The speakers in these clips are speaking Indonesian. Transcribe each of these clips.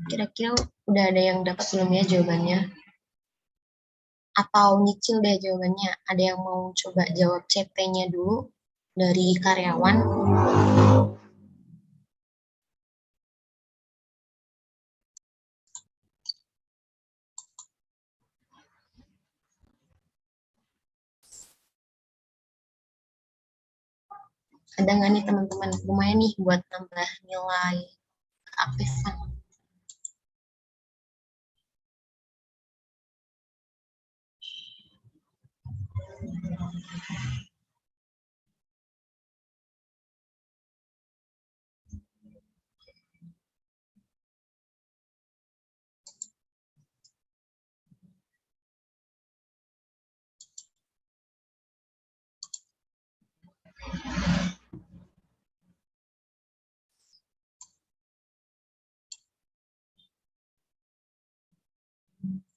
Kira-kira udah ada yang dapat belum ya jawabannya? Atau nyicil deh jawabannya. Ada yang mau coba jawab CT-nya dulu dari karyawan? Ada nggak nih teman-teman? Lumayan nih buat nambah nilai keaktifan.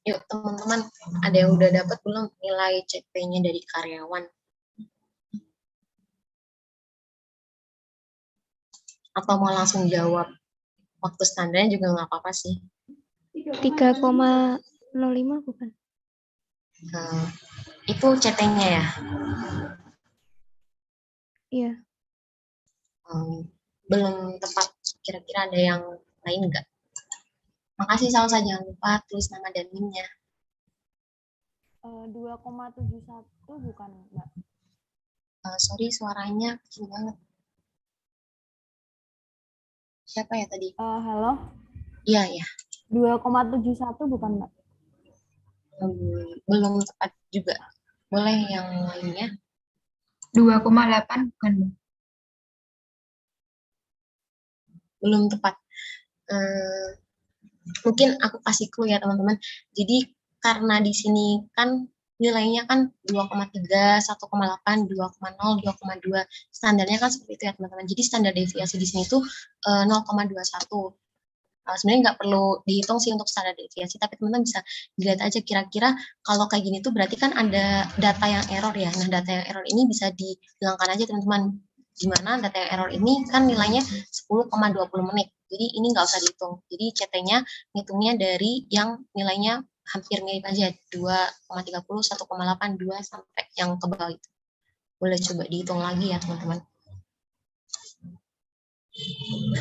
Yuk teman-teman, ada yang udah dapat belum nilai CT-nya dari karyawan? Atau mau langsung jawab? Waktu standarnya juga nggak apa-apa sih. 3,05 bukan? Itu CT-nya ya? Iya. Belum tepat. Kira-kira ada yang lain nggak? Makasih Salsa, jangan lupa tulis nama dan NIM-nya. 2,71 bukan, Mbak? Sorry, suaranya kecil banget. Siapa ya tadi? Halo? Iya, ya. 2,71 bukan, Mbak? Belum tepat juga. Boleh yang lainnya? 2,8 bukan? Belum tepat. Mungkin aku kasih clue ya teman-teman. Jadi karena di sini kan nilainya kan 2,3, 1,8, 2,0, 2,2. Standarnya kan seperti itu ya teman-teman. Jadi standar deviasi di sini tuh 0,21. Sebenarnya nggak perlu dihitung sih untuk standar deviasi, tapi teman-teman bisa dilihat aja kira-kira kalau kayak gini tuh berarti kan ada data yang error ya. Nah, data yang error ini bisa dihilangkan aja teman-teman. Gimana data yang error ini kan nilainya 10,20 menit. Jadi ini nggak usah dihitung. Jadi CT-nya ngitungnya dari yang nilainya hampir mirip aja, 2,30, 1,8, 2 sampai yang ke bawah itu. Boleh coba dihitung lagi ya teman-teman.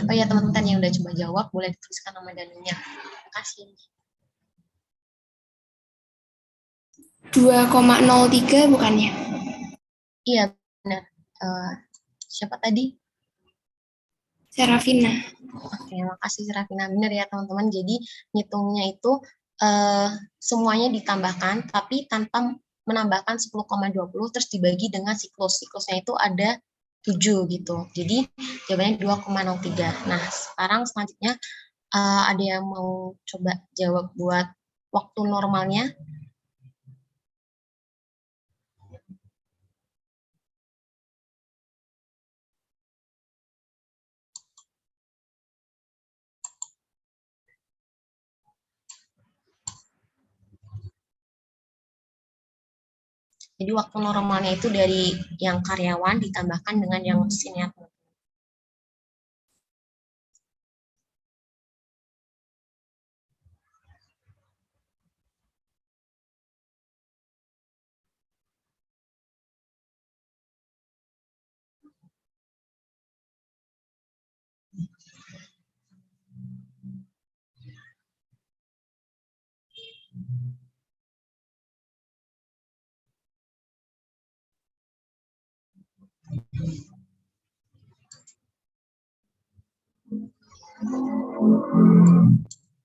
Apa ya teman-teman yang udah coba jawab, boleh dituliskan nama dan NIM-nya. Terima kasih. 2,03 bukannya? Iya, benar. Siapa tadi? Serafina. Oke, makasih Serafina. Benar ya teman-teman. Jadi ngitungnya itu semuanya ditambahkan, tapi tanpa menambahkan 10,20 terus dibagi dengan siklus. Siklusnya itu ada 7 gitu. Jadi jawabannya 2,03. Nah, sekarang selanjutnya ada yang mau coba jawab buat waktu normalnya? Jadi waktu normalnya itu dari yang karyawan ditambahkan dengan yang mesinnya.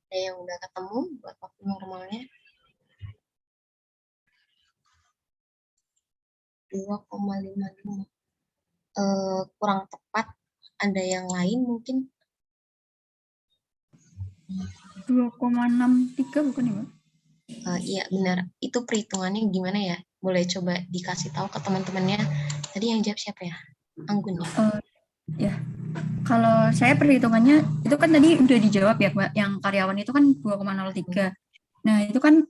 Ada yang udah ketemu buat waktu normalnya? 2,55. Kurang tepat. Ada yang lain mungkin? 2,63 bukan ya, Mbak? Iya benar. Itu perhitungannya gimana ya? Boleh coba dikasih tahu ke teman-temannya. Tadi yang jawab siapa ya? Anggun ya? Ya. Kalau saya perhitungannya itu kan tadi udah dijawab ya, Mbak. Yang karyawan itu kan 2,03. Nah, itu kan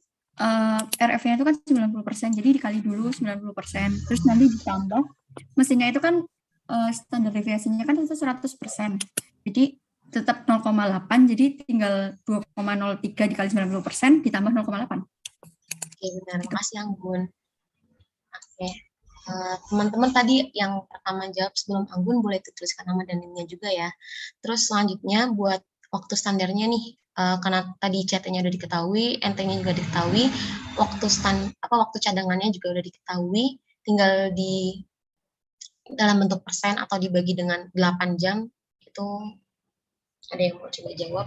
RF-nya itu kan 90%. Jadi dikali dulu 90%. Terus nanti ditambah mesinnya itu kan standar deviasinya kan itu 100%. Jadi tetap 0,8, jadi tinggal 2,03 dikali 90% ditambah 0,8. Oke, benar. Makasih Anggun. Oke. Teman-teman tadi yang pertama jawab sebelum Anggun boleh dituliskan nama dan NIM-nya juga ya. Terus selanjutnya buat waktu standarnya nih, karena tadi CT-nya udah diketahui, NT-nya juga diketahui, waktu cadangannya juga udah diketahui, tinggal di dalam bentuk persen atau dibagi dengan 8 jam itu ada yang mau coba jawab?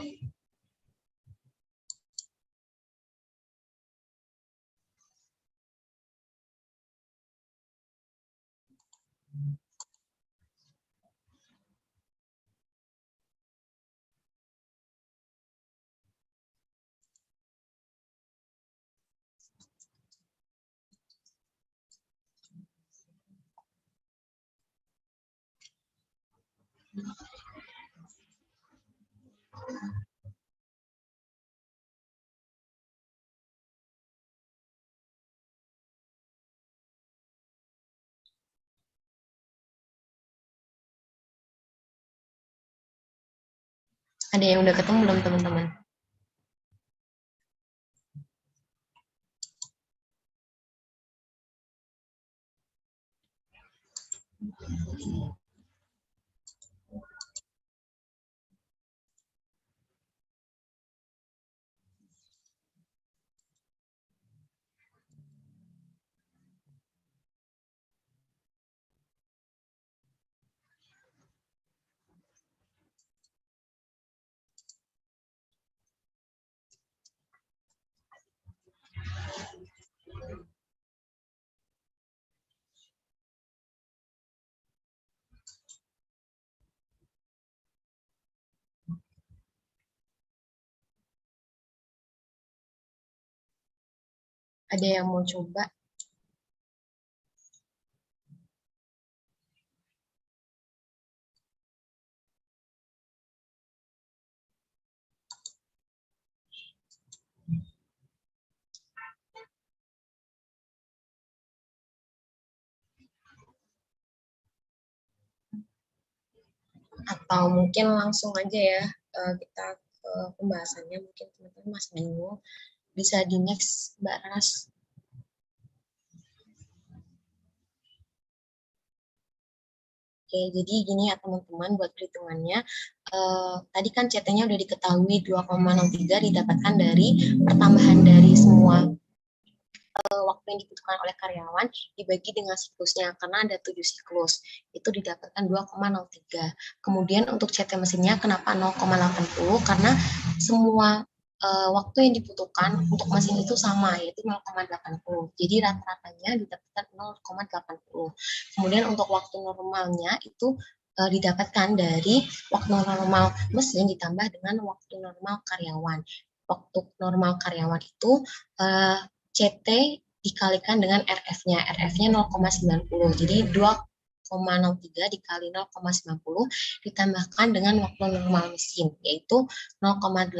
Ada yang udah ketemu belum teman-teman? Ada yang mau coba? Atau mungkin langsung aja ya, kita ke pembahasannya. Mungkin teman-teman masih bingung, bisa di next Mbak Ras. Oke, jadi gini ya teman-teman buat perhitungannya. Tadi kan CT-nya udah diketahui 2,03 didapatkan dari pertambahan dari semua waktu yang dibutuhkan oleh karyawan dibagi dengan siklusnya, karena ada 7 siklus, itu didapatkan 2,03. Kemudian untuk CT mesinnya kenapa 0,80? Karena semua waktu yang dibutuhkan untuk mesin itu sama, yaitu 0,80. Jadi rata-ratanya didapatkan 0,80. Kemudian untuk waktu normalnya itu didapatkan dari waktu normal mesin ditambah dengan waktu normal karyawan. Waktu normal karyawan itu CT dikalikan dengan RF-nya. RF-nya 0,90. Jadi 2,03 dikali 0,90 ditambahkan dengan waktu normal mesin, yaitu 0,80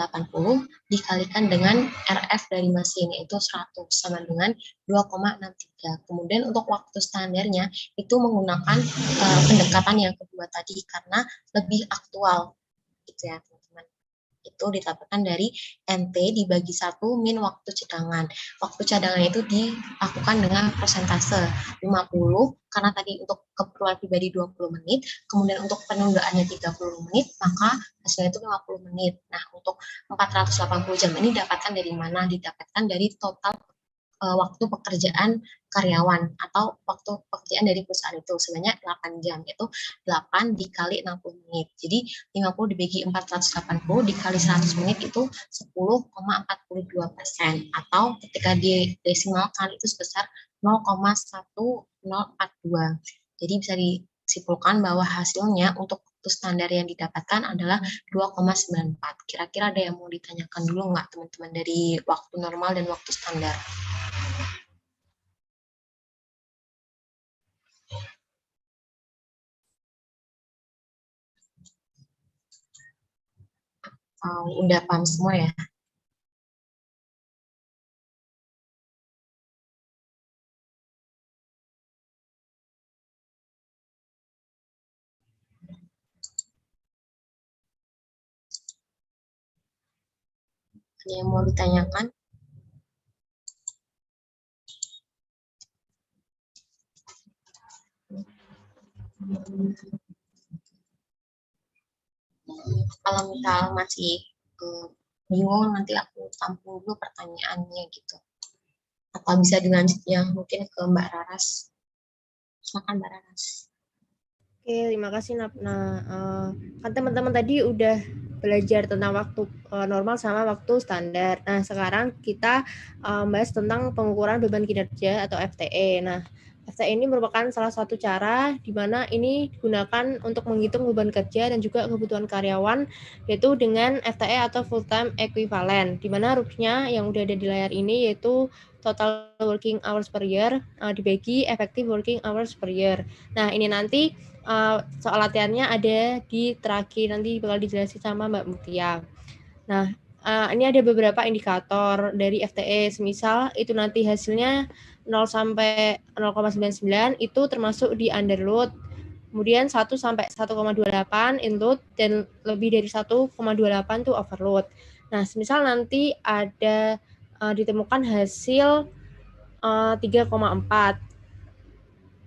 dikalikan dengan RF dari mesin, yaitu 100, sama dengan 2,63. Kemudian untuk waktu standarnya itu menggunakan pendekatan yang kedua tadi, karena lebih aktual. Gitu ya teman-teman. Itu didapatkan dari NT dibagi 1 min waktu cadangan. Waktu cadangan itu dilakukan dengan persentase 50, karena tadi untuk keperluan pribadi 20 menit, kemudian untuk penundaannya 30 menit, maka hasilnya itu 50 menit. Nah, untuk 480 jam ini didapatkan dari mana? Didapatkan dari total waktu pekerjaan karyawan atau waktu pekerjaan dari perusahaan itu sebanyak 8 jam, yaitu 8 dikali 60 menit. Jadi 50 dibagi 480 dikali 100 menit itu 10,42%, atau ketika didesimalkan itu sebesar 0,1042. Jadi bisa disimpulkan bahwa hasilnya untuk waktu standar yang didapatkan adalah 2,94. Kira-kira ada yang mau ditanyakan dulu nggak teman-teman dari waktu normal dan waktu standar? Udah paham semua ya? Ada yang mau ditanyakan? Kalau misal masih bingung, nanti aku tampung dulu pertanyaannya gitu. Atau bisa dilanjut ya mungkin ke Mbak Raras. Silakan Mbak Raras. Oke, terima kasih Napna. Kan teman-teman tadi udah belajar tentang waktu normal sama waktu standar. Nah, sekarang kita bahas tentang pengukuran beban kinerja atau FTE. Nah, FTE ini merupakan salah satu cara di mana ini digunakan untuk menghitung beban kerja dan juga kebutuhan karyawan, yaitu dengan FTE atau full time equivalent. Di mana rumusnya yang udah ada di layar ini yaitu total working hours per year dibagi effective working hours per year. Nah, ini nanti soal latihannya ada di terakhir, nanti bakal dijelasin sama Mbak Mutia. Nah, ini ada beberapa indikator dari FTE, semisal itu nanti hasilnya 0 sampai 0,99 itu termasuk di underload, kemudian 1 sampai 1,28 inload, dan lebih dari 1,28 itu overload. Nah, semisal nanti ada ditemukan hasil 3,4.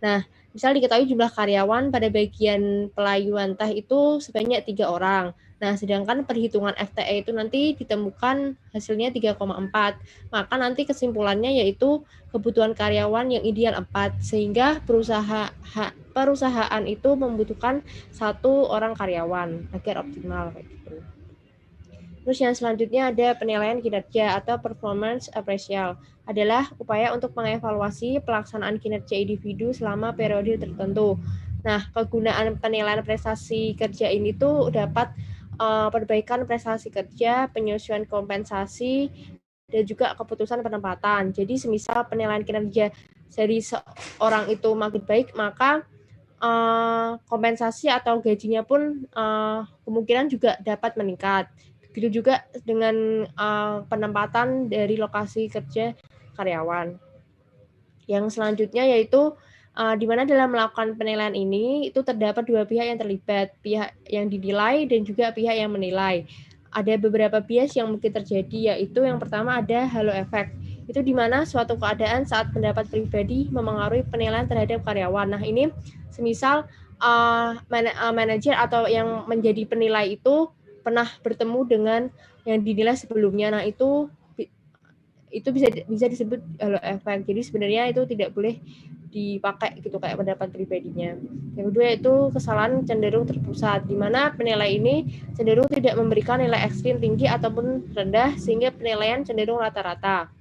Nah, misal diketahui jumlah karyawan pada bagian pelayuan teh itu sebanyak 3 orang. Nah, sedangkan perhitungan FTE itu nanti ditemukan hasilnya 3,4. Maka nanti kesimpulannya yaitu kebutuhan karyawan yang ideal 4, sehingga perusahaan itu membutuhkan 1 orang karyawan agar optimal kayak gitu. Terus yang selanjutnya ada penilaian kinerja atau performance appraisal, adalah upaya untuk mengevaluasi pelaksanaan kinerja individu selama periode tertentu. Nah, kegunaan penilaian prestasi kerja ini tuh dapat perbaikan prestasi kerja, penyesuaian kompensasi, dan juga keputusan penempatan. Jadi semisal penilaian kinerja dari seorang itu makin baik, maka kompensasi atau gajinya pun kemungkinan juga dapat meningkat. Begitu juga dengan penempatan dari lokasi kerja karyawan. Yang selanjutnya yaitu di mana dalam melakukan penilaian ini itu terdapat 2 pihak yang terlibat, pihak yang dinilai dan juga pihak yang menilai. Ada beberapa bias yang mungkin terjadi, yaitu yang pertama ada halo effect. Itu di mana suatu keadaan saat pendapat pribadi memengaruhi penilaian terhadap karyawan. Nah, ini semisal manajer atau yang menjadi penilai itu pernah bertemu dengan yang dinilai sebelumnya. Nah, itu bisa disebut halo effect. Jadi sebenarnya itu tidak boleh dipakai gitu kayak pendapat pribadinya. Yang kedua itu kesalahan cenderung terpusat, di mana penilai ini cenderung tidak memberikan nilai ekstrim tinggi ataupun rendah sehingga penilaian cenderung rata-rata.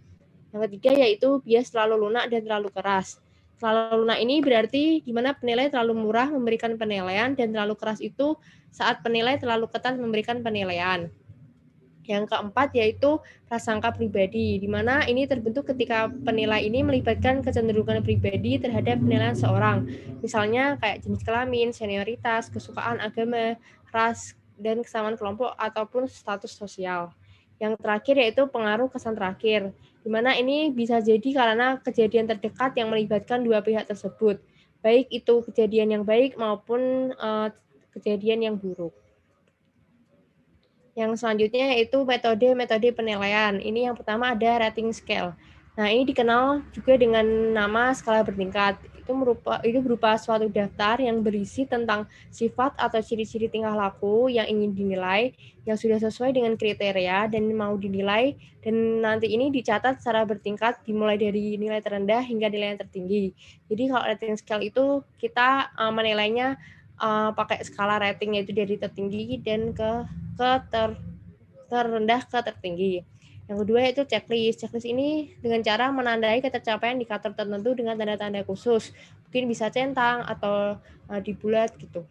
Yang ketiga yaitu bias terlalu lunak dan terlalu keras. Terlalu lunak ini berarti di mana penilai terlalu murah memberikan penilaian, dan terlalu keras itu saat penilai terlalu ketat memberikan penilaian. Yang keempat yaitu prasangka pribadi, di mana ini terbentuk ketika penilai ini melibatkan kecenderungan pribadi terhadap penilaian seorang. Misalnya kayak jenis kelamin, senioritas, kesukaan agama, ras, dan kesamaan kelompok ataupun status sosial. Yang terakhir yaitu pengaruh kesan terakhir, di mana ini bisa jadi karena kejadian terdekat yang melibatkan dua pihak tersebut, baik itu kejadian yang baik maupun kejadian yang buruk. Yang selanjutnya yaitu metode-metode penilaian. Ini yang pertama ada rating scale. Nah, ini dikenal juga dengan nama skala bertingkat. Itu berupa suatu daftar yang berisi tentang sifat atau ciri-ciri tingkah laku yang ingin dinilai, yang sudah sesuai dengan kriteria dan mau dinilai, dan nanti ini dicatat secara bertingkat dimulai dari nilai terendah hingga nilai yang tertinggi. Jadi kalau rating scale itu kita menilainya pakai skala rating, yaitu dari tertinggi dan ke terendah ke tertinggi. Yang kedua yaitu checklist. Checklist ini dengan cara menandai ketercapaian indikator tertentu dengan tanda-tanda khusus. Mungkin bisa centang atau di bulat gitu.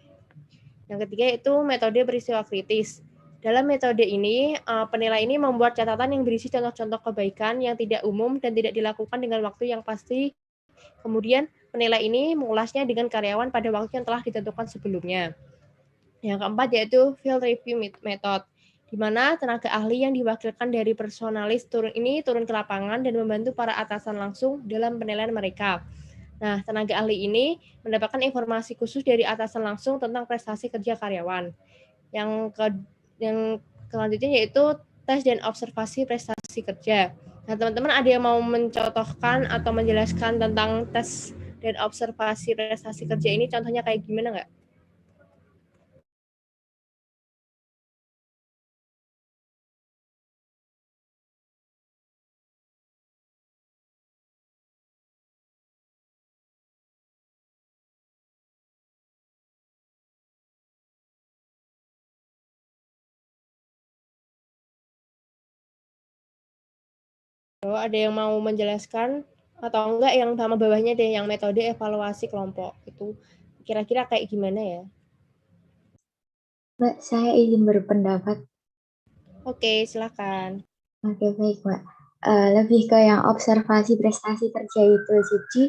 Yang ketiga yaitu metode peristiwa kritis. Dalam metode ini, penilai ini membuat catatan yang berisi contoh-contoh kebaikan yang tidak umum dan tidak dilakukan dengan waktu yang pasti. Kemudian penilai ini mengulasnya dengan karyawan pada waktu yang telah ditentukan sebelumnya. Yang keempat yaitu field review method, di mana tenaga ahli yang diwakilkan dari personalis turun ke lapangan dan membantu para atasan langsung dalam penilaian mereka. Nah, tenaga ahli ini mendapatkan informasi khusus dari atasan langsung tentang prestasi kerja karyawan. Yang selanjutnya yaitu tes dan observasi prestasi kerja. Nah, teman-teman ada yang mau mencontohkan atau menjelaskan tentang tes dan observasi prestasi kerja ini contohnya kayak gimana nggak? Ada yang mau menjelaskan atau enggak yang sama bawahnya deh, yang metode evaluasi kelompok itu kira-kira kayak gimana ya? Mbak, saya izin berpendapat. Oke, silakan. Oke, baik, Mbak. Lebih ke yang observasi prestasi kerja itu. Jadi,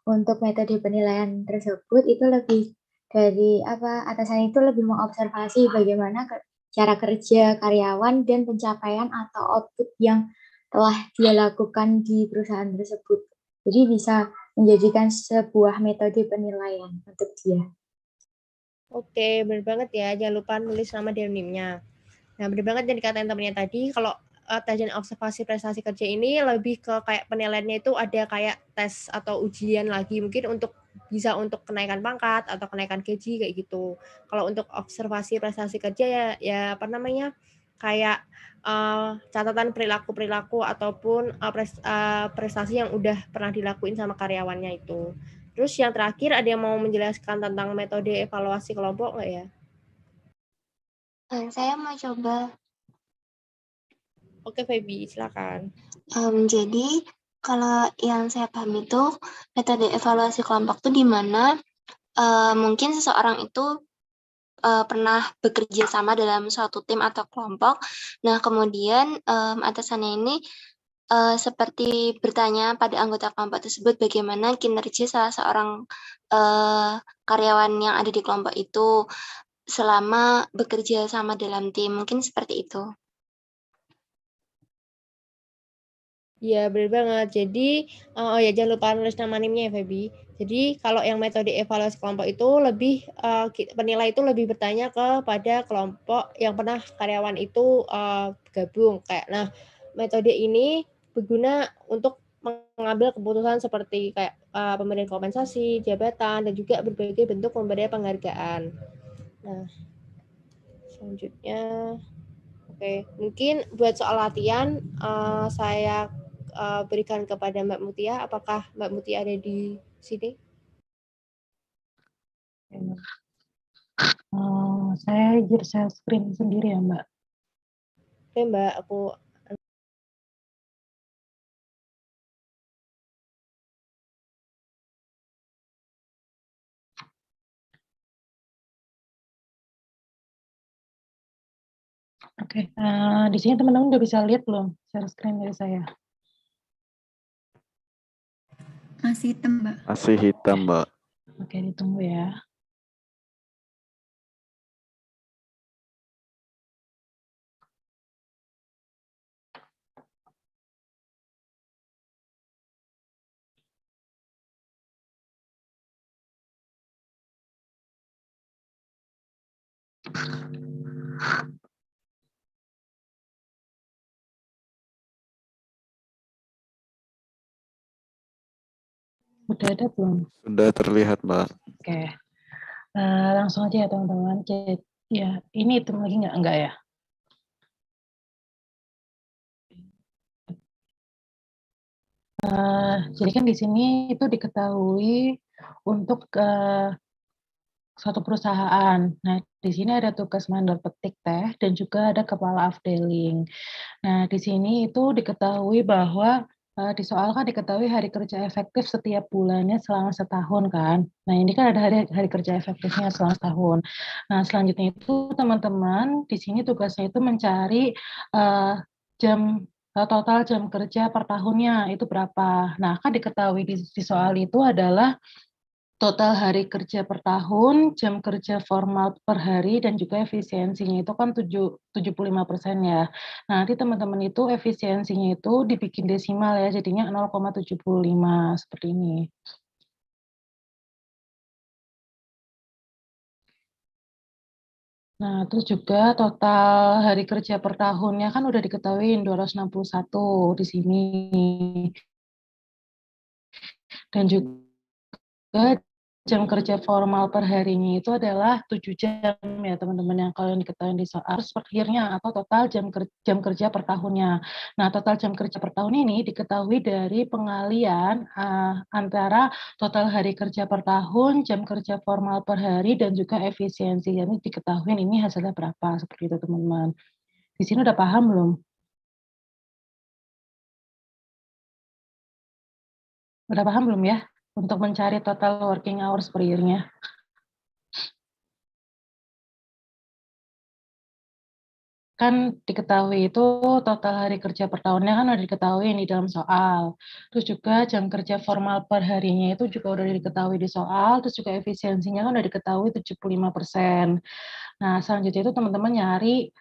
untuk metode penilaian tersebut itu lebih dari atasan itu lebih mengobservasi bagaimana cara kerja karyawan dan pencapaian atau output yang telah dia lakukan di perusahaan tersebut. Jadi bisa menjadikan sebuah metode penilaian untuk dia. Oke, benar banget ya. Jangan lupa nulis nama dan NIM-nya. Nah, benar banget yang dikatain temennya tadi, kalau tes dan observasi prestasi kerja ini lebih ke kayak penilaiannya itu ada kayak tes atau ujian lagi, mungkin untuk bisa untuk kenaikan pangkat atau kenaikan gaji kayak gitu. Kalau untuk observasi prestasi kerja ya apa namanya, kayak catatan perilaku-perilaku ataupun prestasi yang udah pernah dilakuin sama karyawannya itu. Terus yang terakhir ada yang mau menjelaskan tentang metode evaluasi kelompok nggak ya? Saya mau coba. Oke, Feby, silakan. Jadi kalau yang saya paham itu metode evaluasi kelompok itu di mana mungkin seseorang itu pernah bekerja sama dalam suatu tim atau kelompok. Nah, kemudian atasannya ini seperti bertanya pada anggota kelompok tersebut bagaimana kinerja salah seorang karyawan yang ada di kelompok itu selama bekerja sama dalam tim. Mungkin seperti itu. Iya, benar banget. Jadi, oh ya jangan lupa nulis nama NIM-nya ya, Feby. Jadi, kalau yang metode evaluasi kelompok itu lebih, penilai itu lebih bertanya kepada kelompok yang pernah karyawan itu gabung. Nah, metode ini berguna untuk mengambil keputusan seperti kayak pemberian kompensasi, jabatan, dan juga berbagai bentuk pemberian penghargaan. Nah, selanjutnya, oke, mungkin buat soal latihan, saya berikan kepada Mbak Mutia. Apakah Mbak Mutia ada di sini? Saya share screen sendiri ya, Mbak. Oke, Mbak, aku Oke, di sini teman-teman udah bisa lihat belum share screen dari saya? Masih hitam, Mbak. Masih hitam, Mbak. Oke, ditunggu ya. Udah ada belum? Sudah terlihat, Mbak. Oke, langsung aja ya teman-teman. Ya, ini hitam lagi nggak? Enggak ya? Jadi kan di sini itu diketahui untuk suatu perusahaan. Nah, di sini ada tugas mandor petik teh dan juga ada kepala afdeling. Nah, di sini itu diketahui bahwa di soal kan diketahui hari kerja efektif setiap bulannya selama setahun kan. Nah, ini kan ada hari kerja efektifnya selama setahun. Nah, selanjutnya itu teman-teman di sini tugasnya itu mencari total jam kerja per tahunnya itu berapa. Nah, kan diketahui di soal itu adalah total hari kerja per tahun, jam kerja formal per hari, dan juga efisiensinya itu kan 75% ya. Nah, nanti teman-teman itu efisiensinya itu dibikin desimal ya, jadinya 0,75 seperti ini. Nah, terus juga total hari kerja per tahunnya kan udah diketahui 261 di sini. Dan juga jam kerja formal per harinya itu adalah 7 jam ya teman-teman yang kalau yang diketahui di soal harus per year-nya atau total jam kerja per tahunnya. Nah, total jam kerja per tahun ini diketahui dari pengalian antara total hari kerja per tahun, jam kerja formal per hari, dan juga efisiensi. Jadi diketahui ini hasilnya berapa, seperti itu teman-teman. Di sini udah paham belum? Udah paham belum ya? Untuk mencari total working hours per year-nya. Kan diketahui itu total hari kerja per tahunnya kan udah diketahui di dalam soal. Terus juga jam kerja formal per harinya itu juga udah diketahui di soal, terus juga efisiensinya kan udah diketahui 75%. Nah, selanjutnya itu teman-teman nyari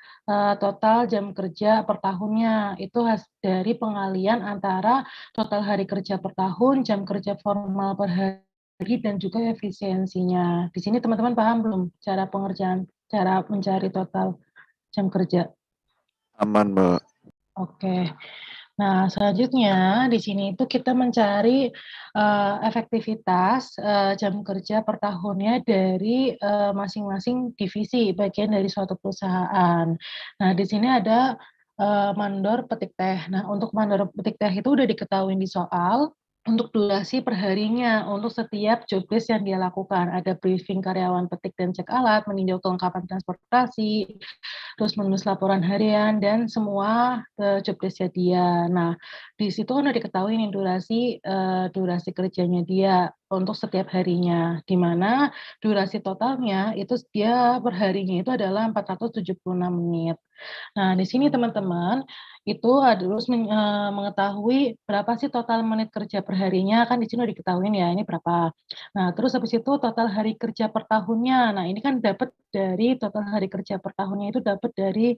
total jam kerja per tahunnya. Itu dari pengalian antara total hari kerja per tahun, jam kerja formal per hari, dan juga efisiensinya. Di sini teman-teman paham belum cara mencari total jam kerja? Aman, Mbak. Oke. Nah, selanjutnya di sini itu kita mencari efektivitas jam kerja per tahunnya dari masing-masing divisi bagian dari suatu perusahaan. Nah, di sini ada mandor petik teh. Nah, untuk mandor petik teh itu udah diketahui di soal. Untuk durasi perharinya, untuk setiap job desk yang dia lakukan, ada briefing karyawan petik dan cek alat, meninjau kelengkapan transportasi, terus menulis laporan harian, dan semua job desk-nya dia. Nah, di situ kan udah diketahui nih durasi kerjanya dia untuk setiap harinya, di mana durasi totalnya itu dia per harinya itu adalah 476 menit. Nah, di sini teman-teman itu harus mengetahui berapa sih total menit kerja per harinya, kan di sini udah diketahui ya ini berapa. Nah, terus habis itu total hari kerja per tahunnya. Nah, ini kan dapat dari total hari kerja per tahunnya itu dapat dari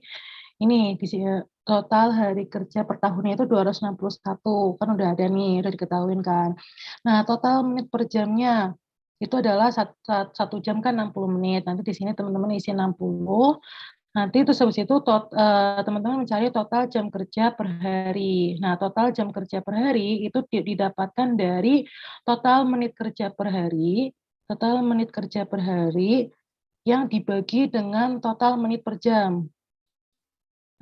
ini di sini total hari kerja per tahunnya itu 261, kan udah ada nih, udah diketahui kan. Nah, total menit per jamnya itu adalah 1 jam kan 60 menit. Nanti di sini teman-teman isi 60. Nanti terus habis itu teman-teman mencari total jam kerja per hari. Nah, total jam kerja per hari itu didapatkan dari total menit kerja per hari yang dibagi dengan total menit per jam.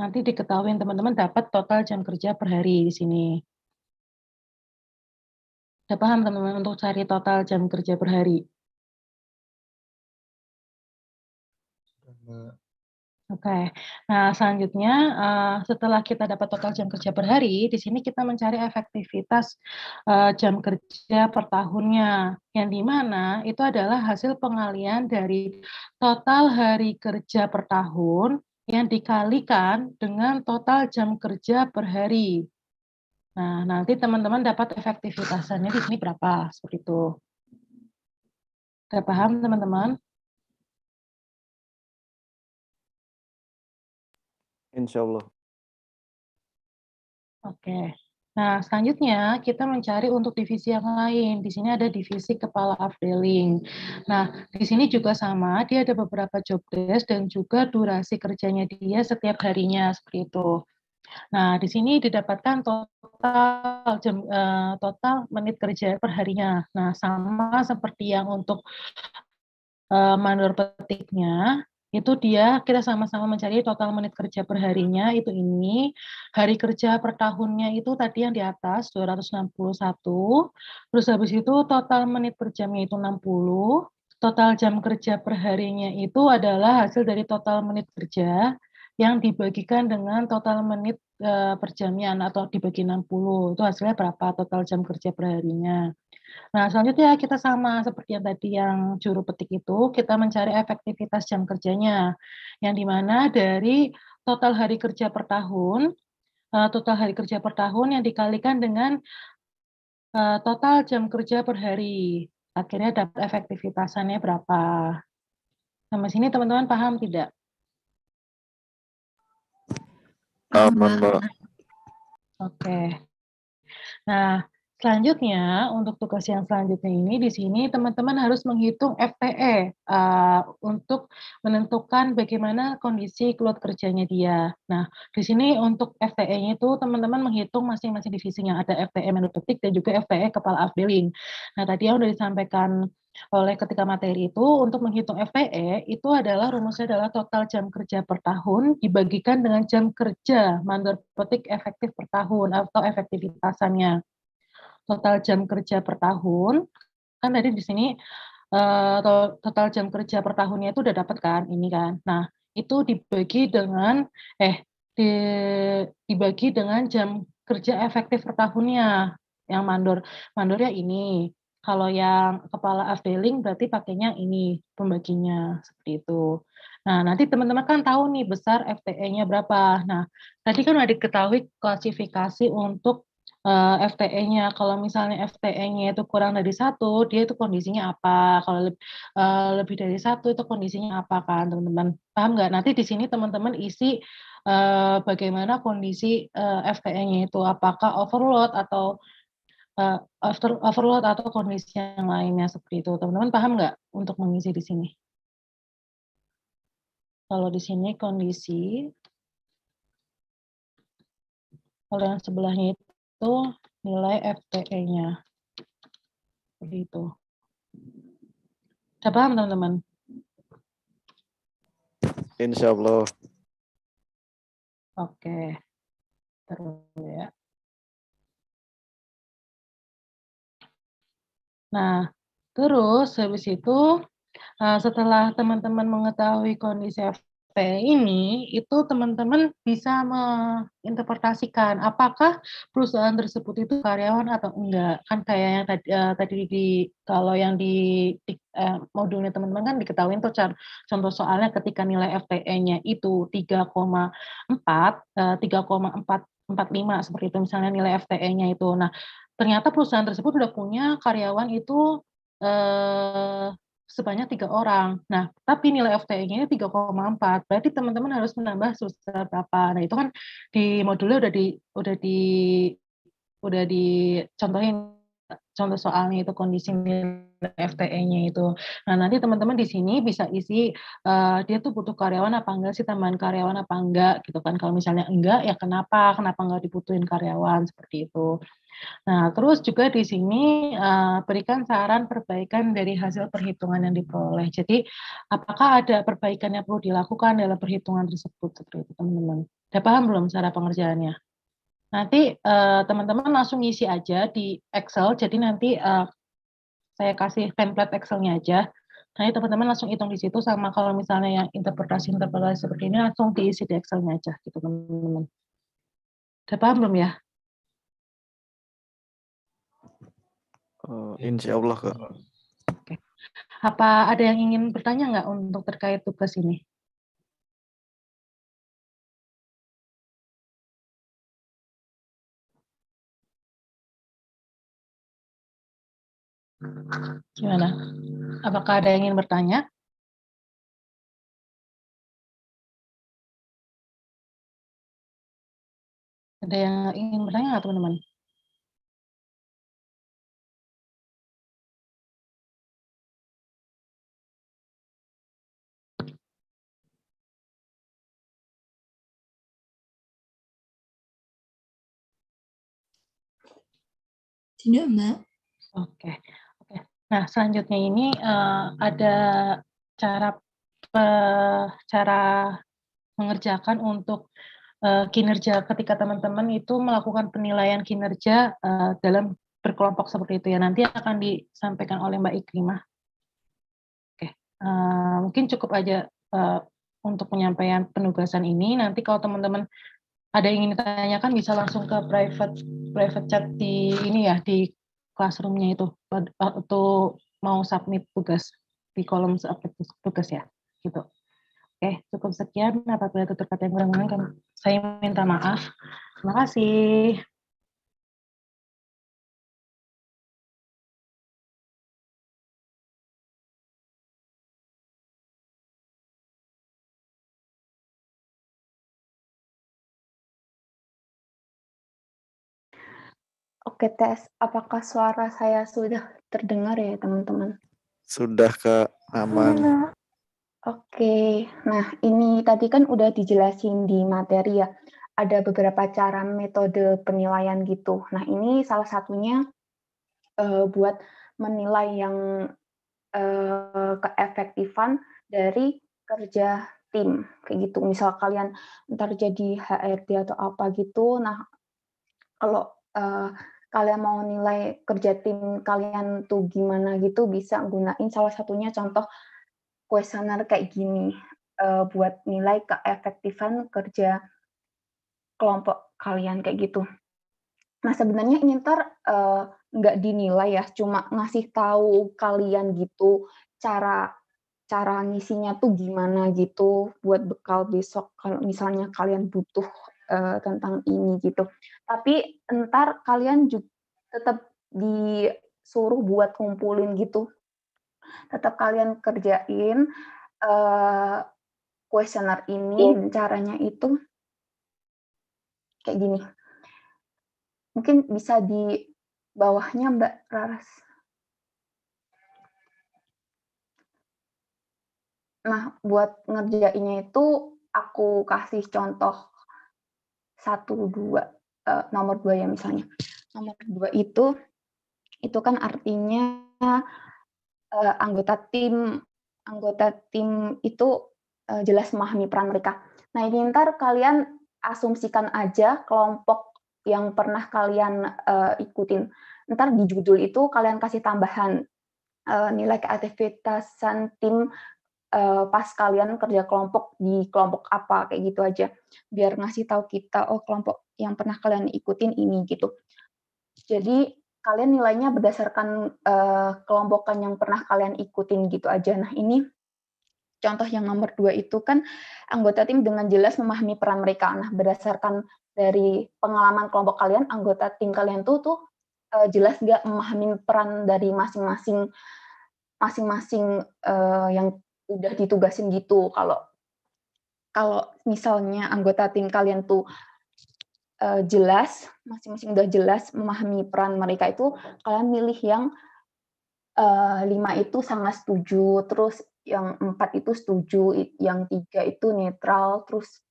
Nanti diketahui teman-teman dapat total jam kerja per hari di sini. Udah paham teman-teman untuk cari total jam kerja per hari? Oke. Nah, selanjutnya setelah kita dapat total jam kerja per hari, di sini kita mencari efektivitas jam kerja per tahunnya, yang di mana itu adalah hasil pengalian dari total hari kerja per tahun yang dikalikan dengan total jam kerja per hari. Nah, nanti teman-teman dapat efektivitasannya di sini berapa, seperti itu. Udah paham, teman-teman? Insya Allah. Oke. Nah, selanjutnya kita mencari untuk divisi yang lain. Di sini ada divisi kepala afdeling. Nah, di sini juga sama, dia ada beberapa job desk dan juga durasi kerjanya dia setiap harinya, seperti itu. Nah, di sini didapatkan total menit kerja per harinya. Nah, sama seperti yang untuk mandor petiknya, itu kita sama-sama mencari total menit kerja per harinya, itu ini. Hari kerja per tahunnya itu tadi yang di atas, 261. Terus habis itu total menit per jamnya itu 60. Total jam kerja per harinya itu adalah hasil dari total menit kerja yang dibagikan dengan total menit per jamnya, atau dibagi 60. Itu hasilnya berapa total jam kerja per harinya. Nah, selanjutnya kita sama seperti yang tadi yang juru petik itu, kita mencari efektivitas jam kerjanya, yang dimana dari total hari kerja per tahun, yang dikalikan dengan total jam kerja per hari. Akhirnya dapat efektivitasannya berapa. Sampai sini teman-teman paham tidak? Aman, Mbak. Oke. Nah, Selanjutnya, untuk tugas yang selanjutnya ini, di sini teman-teman harus menghitung FTE untuk menentukan bagaimana kondisi load kerjanya dia. Nah, di sini untuk FTE-nya itu teman-teman menghitung masing-masing divisinya. Ada FTE menurut petik dan juga FTE kepala afdeling. Nah, tadi yang sudah disampaikan oleh ketika materi itu, untuk menghitung FTE, itu adalah rumusnya adalah total jam kerja per tahun dibagikan dengan jam kerja mandor petik efektif per tahun atau efektivitasannya. Total jam kerja per tahun, kan tadi di sini total jam kerja per tahunnya itu udah dapat kan, ini kan. Nah, itu di, dibagi dengan jam kerja efektif per tahunnya. Yang mandornya ini. Kalau yang kepala afdeling berarti pakainya ini pembaginya seperti itu. Nah, nanti teman-teman kan tahu nih besar FTE-nya berapa. Nah, tadi kan udah diketahui klasifikasi untuk FTE-nya. Kalau misalnya FTE-nya itu kurang dari satu, dia itu kondisinya apa? Kalau lebih dari satu itu kondisinya apa kan, teman-teman? Paham nggak? Nanti di sini teman-teman isi bagaimana kondisi FTE-nya itu, apakah overload atau overload atau kondisi yang lainnya seperti itu. Teman-teman paham nggak untuk mengisi di sini? Kalau di sini kondisi, kalau yang sebelahnya itu nilai FTE-nya. Seperti itu. Sudah paham, teman-teman? Insya Allah. Oke. Terus ya. Nah, terus habis itu setelah teman-teman mengetahui kondisi FTE ini, itu teman-teman bisa menginterpretasikan apakah perusahaan tersebut itu karyawan atau enggak. Kan kayak yang tadi kalau yang di modulnya teman-teman kan diketahui tuh contoh soalnya ketika nilai FTE-nya itu 3,445 seperti itu misalnya nilai FTE-nya itu. Nah, ternyata perusahaan tersebut sudah punya karyawan itu sebanyak 3 orang. Nah, tapi nilai FTE-nya 3,4. Berarti teman-teman harus menambah sebesar berapa. Nah, itu kan di modulnya udah dicontohin contoh soalnya itu kondisi nilai FTE-nya itu. Nah, nanti teman-teman di sini bisa isi dia tuh butuh karyawan apa enggak sih, tambahan karyawan apa enggak gitu kan. Kalau misalnya enggak ya kenapa enggak dibutuhin karyawan seperti itu. Nah, terus juga di sini berikan saran perbaikan dari hasil perhitungan yang diperoleh. Jadi, apakah ada perbaikan yang perlu dilakukan dalam perhitungan tersebut? Seperti itu, teman-teman. Udah paham belum cara pengerjaannya? Nanti teman-teman langsung isi aja di Excel. Jadi nanti saya kasih template Excel-nya aja. Nanti teman-teman langsung hitung di situ. Sama kalau misalnya yang interpretasi seperti ini langsung diisi di Excel-nya aja, gitu teman-teman. Udah paham belum ya? Insya Allah, Kak. Oke. Apa ada yang ingin bertanya nggak untuk terkait tugas ini? Gimana? Apakah ada yang ingin bertanya? Ada yang ingin bertanya nggak, teman-teman? Tidak, Mbak. Oke. Nah, selanjutnya ini ada cara mengerjakan untuk kinerja ketika teman-teman itu melakukan penilaian kinerja dalam berkelompok seperti itu ya. Nanti akan disampaikan oleh Mbak Ikrimah. Oke. Mungkin cukup aja untuk penyampaian penugasan ini. Nanti kalau teman-teman ada yang ingin ditanyakan bisa langsung ke private chat di ini ya, di classroom-nya itu waktu mau submit tugas di kolom submit tugas ya, gitu. Oke, cukup sekian. Apabila itu terkait yang kurang-kurang, saya minta maaf. Terima kasih. Oke, tes. Apakah suara saya sudah terdengar ya, teman-teman? Sudah Kak, aman. Oke, nah ini tadi kan udah dijelasin di materi ya. Ada beberapa cara metode penilaian gitu. Nah ini salah satunya buat menilai yang keefektifan dari kerja tim kayak gitu. Misal kalian ntar jadi HRD atau apa gitu. Nah kalau kalian mau nilai kerja tim kalian tuh gimana gitu, bisa gunain salah satunya contoh kuesioner kayak gini buat nilai keefektifan kerja kelompok kalian kayak gitu. Nah sebenarnya ini ntar nggak dinilai ya, cuma ngasih tahu kalian gitu cara cara ngisinya tuh gimana gitu buat bekal besok kalau misalnya kalian butuh tentang ini gitu. Tapi ntar kalian juga tetap disuruh buat kumpulin gitu. Tetap kalian kerjain kuesioner ini, caranya itu kayak gini. Mungkin bisa di bawahnya Mbak Raras. Nah, buat ngerjainnya itu aku kasih contoh 1, 2, nomor 2 ya misalnya. Nomor 2 itu kan artinya anggota tim itu jelas memahami peran mereka. Nah, ini ntar kalian asumsikan aja kelompok yang pernah kalian ikutin. Ntar di judul itu kalian kasih tambahan nilai keaktivitasan tim pas kalian kerja kelompok di kelompok apa kayak gitu aja. Biar ngasih tahu kita oh kelompok yang pernah kalian ikutin ini gitu. Jadi kalian nilainya berdasarkan kelompokan yang pernah kalian ikutin gitu aja. Nah, ini contoh yang nomor 2 itu kan anggota tim dengan jelas memahami peran mereka. Nah, berdasarkan dari pengalaman kelompok kalian, anggota tim kalian tuh jelas nggak memahami peran dari masing-masing yang udah ditugasin gitu. Kalau misalnya anggota tim kalian tuh jelas, masing-masing udah jelas memahami peran mereka itu, kalian milih yang 5 itu sangat setuju, terus yang 4 itu setuju, yang 3 itu netral, terus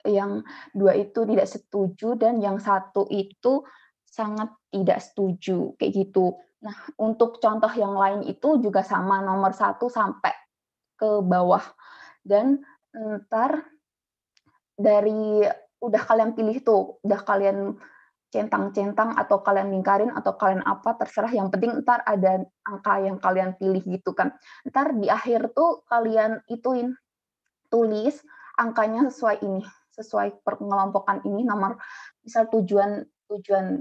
yang 2 itu tidak setuju, dan yang 1 itu sangat tidak setuju, kayak gitu. Nah, untuk contoh yang lain itu juga sama, nomor 1 sampai ke bawah. Dan ntar dari udah kalian pilih tuh, udah kalian centang-centang atau kalian lingkarin atau kalian apa terserah, yang penting ntar ada angka yang kalian pilih gitu kan. Ntar di akhir tuh kalian ituin tulis angkanya sesuai pengelompokan ini, nomor misal tujuan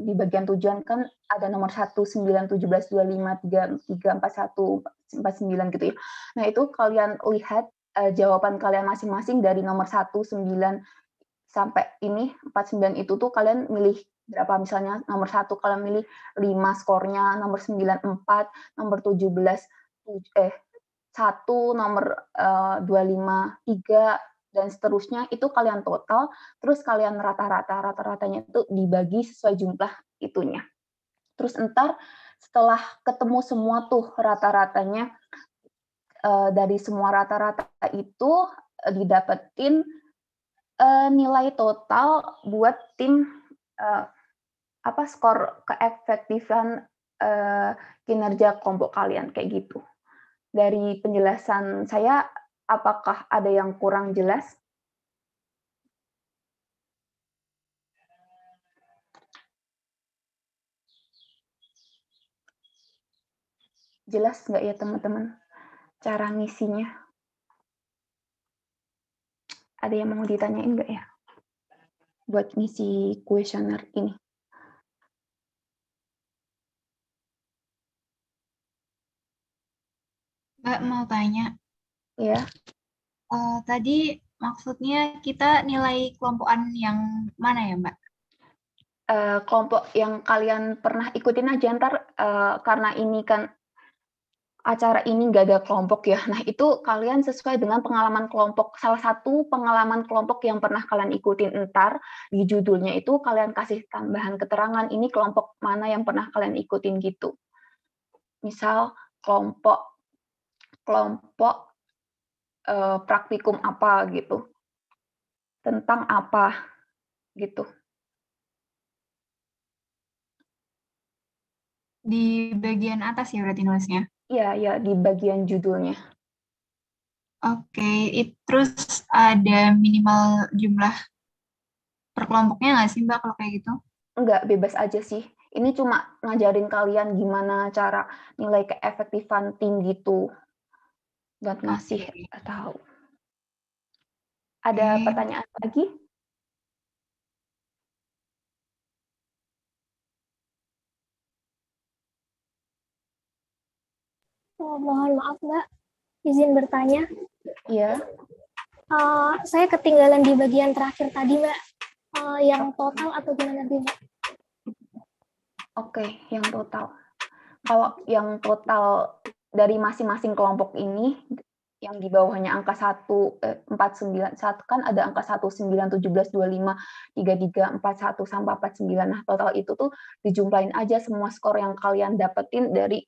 di bagian tujuan kan ada nomor 1, 9, 17, 25, 3, 4, 1, 49 gitu ya. Nah, itu kalian lihat jawaban kalian masing-masing dari nomor 1, 9 sampai ini 49 itu tuh kalian milih berapa, misalnya nomor 1 kalian milih 5 skornya, nomor 9 4, nomor 17 1, nomor 25 3, dan seterusnya, itu kalian total, terus kalian rata-ratanya itu dibagi sesuai jumlah itunya. Terus entar setelah ketemu semua tuh rata-ratanya, dari semua rata-rata itu didapetin nilai total buat tim skor keefektifan kinerja kelompok kalian kayak gitu. Dari penjelasan saya, apakah ada yang kurang jelas? Jelas nggak ya teman-teman cara ngisinya? Ada yang mau ditanyain nggak ya? Buat ngisi kuesioner ini. Mbak mau tanya, Ya, tadi maksudnya kita nilai kelompokan yang mana ya, Mbak? kelompok yang kalian pernah ikutin aja ntar, karena ini kan acara ini nggak ada kelompok ya. Nah, itu kalian sesuai dengan pengalaman kelompok. Salah satu pengalaman kelompok yang pernah kalian ikutin entar di judulnya itu kalian kasih tambahan keterangan ini kelompok mana yang pernah kalian ikutin gitu. Misal kelompok praktikum apa gitu. Tentang apa gitu. Di bagian atas ya berarti nulisnya. Iya, di bagian judulnya. Oke, terus ada minimal jumlah per kelompoknya nggak sih Mbak kalau kayak gitu? Enggak, bebas aja sih. Ini cuma ngajarin kalian gimana cara nilai keefektifan tim gitu. Buat ngasih tahu. Ada pertanyaan lagi? Mohon maaf Mbak, izin bertanya. Iya. Saya ketinggalan di bagian terakhir tadi Mbak, yang total atau gimana Mbak? Oke, yang total. Kalau yang total dari masing-masing kelompok ini, yang di bawahnya angka 1, 1 kan ada angka 1, 9, 17, 25, 33, 41, sampai 49. Nah, total itu tuh dijumlahin aja semua skor yang kalian dapetin dari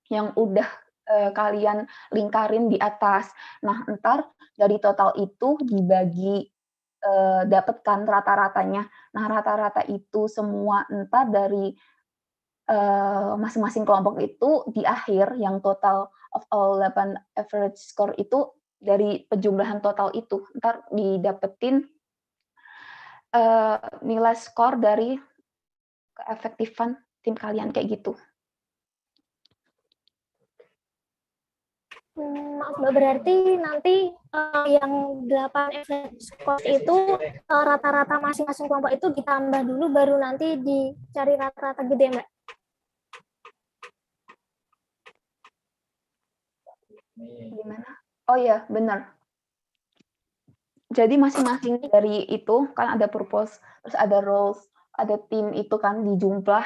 yang udah kalian lingkarin di atas. Nah, ntar dari total itu dibagi dapatkan rata-ratanya. Nah, rata-rata itu semua ntar dari masing-masing kelompok itu di akhir yang total of all 8 average score itu dari penjumlahan total itu ntar didapetin nilai skor dari keefektifan tim kalian kayak gitu. Maaf Mbak, berarti nanti yang 8 average score itu rata-rata masing-masing kelompok itu ditambah dulu baru nanti dicari rata-rata gede Mbak? Gimana? Oh iya, benar. Jadi masing-masing dari itu kan ada purpose, terus ada roles, ada tim itu kan dijumlah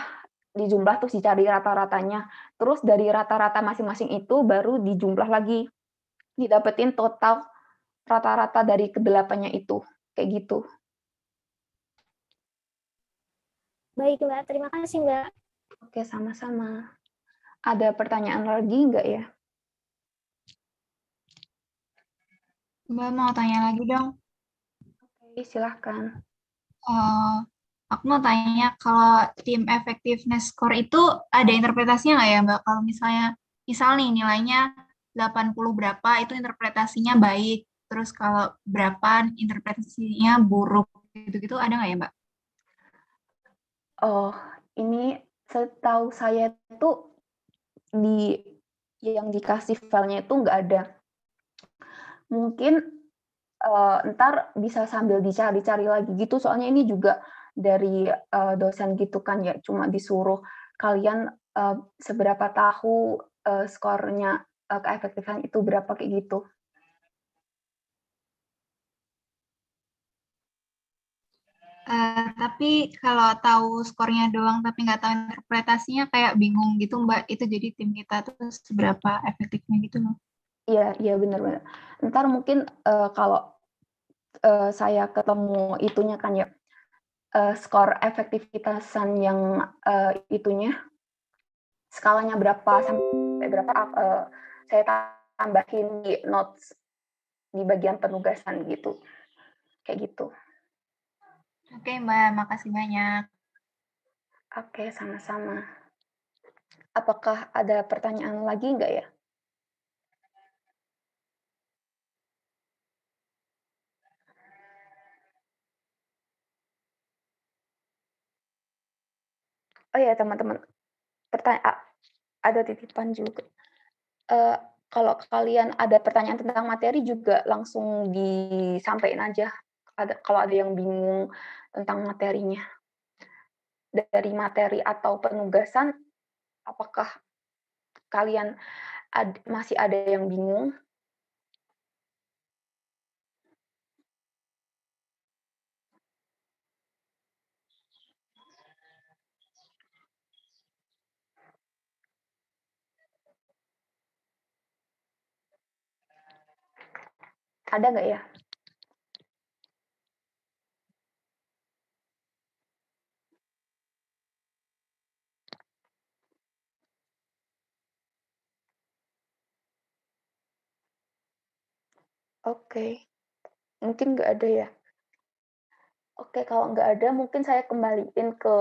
terus dicari rata-ratanya. Terus dari rata-rata masing-masing itu baru dijumlah lagi. Didapetin total rata-rata dari kedelapannya itu. Kayak gitu. Baik Mbak, terima kasih Mbak. Oke, sama-sama. Ada pertanyaan lagi nggak ya? Mbak mau tanya lagi dong. Oke, silahkan. Aku mau tanya kalau tim effectiveness score itu ada interpretasinya nggak ya Mbak? Kalau misal nih nilainya 80 berapa itu interpretasinya baik, terus kalau berapa interpretasinya buruk gitu-gitu ada nggak ya Mbak? Oh, ini setahu saya itu yang dikasih filenya itu nggak ada. Mungkin ntar bisa sambil dicari-cari lagi gitu, soalnya ini juga dari dosen gitu kan ya, cuma disuruh kalian seberapa tahu skornya keefektifan itu berapa kayak gitu. Tapi kalau tahu skornya doang tapi nggak tahu interpretasinya kayak bingung gitu Mbak, itu jadi tim kita tuh seberapa efektifnya gitu loh. Iya benar-benar. Ntar mungkin kalau saya ketemu itunya kan ya, skor efektivitasan yang itunya, skalanya berapa sampai berapa, saya tambahin di notes di bagian penugasan gitu. Kayak gitu. Oke Mbak, makasih banyak. Oke, sama-sama. Apakah ada pertanyaan lagi nggak ya? Oh ya teman-teman, ada titipan juga. Kalau kalian ada pertanyaan tentang materi juga langsung disampaikan aja. Kalau ada yang bingung tentang materinya. Dari materi atau penugasan, apakah kalian masih ada yang bingung? Ada nggak ya? Oke, mungkin nggak ada ya. Oke, kalau nggak ada, mungkin saya kembaliin ke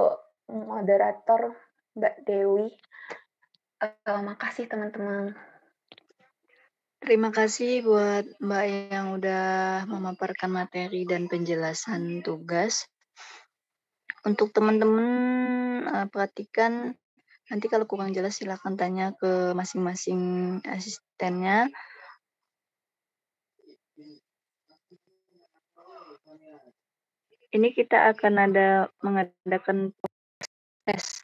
moderator Mbak Dewi. Makasih teman-teman. Terima kasih buat Mbak yang udah memaparkan materi dan penjelasan tugas. Untuk teman-teman perhatikan, nanti kalau kurang jelas silakan tanya ke masing-masing asistennya. Ini kita akan mengadakan tes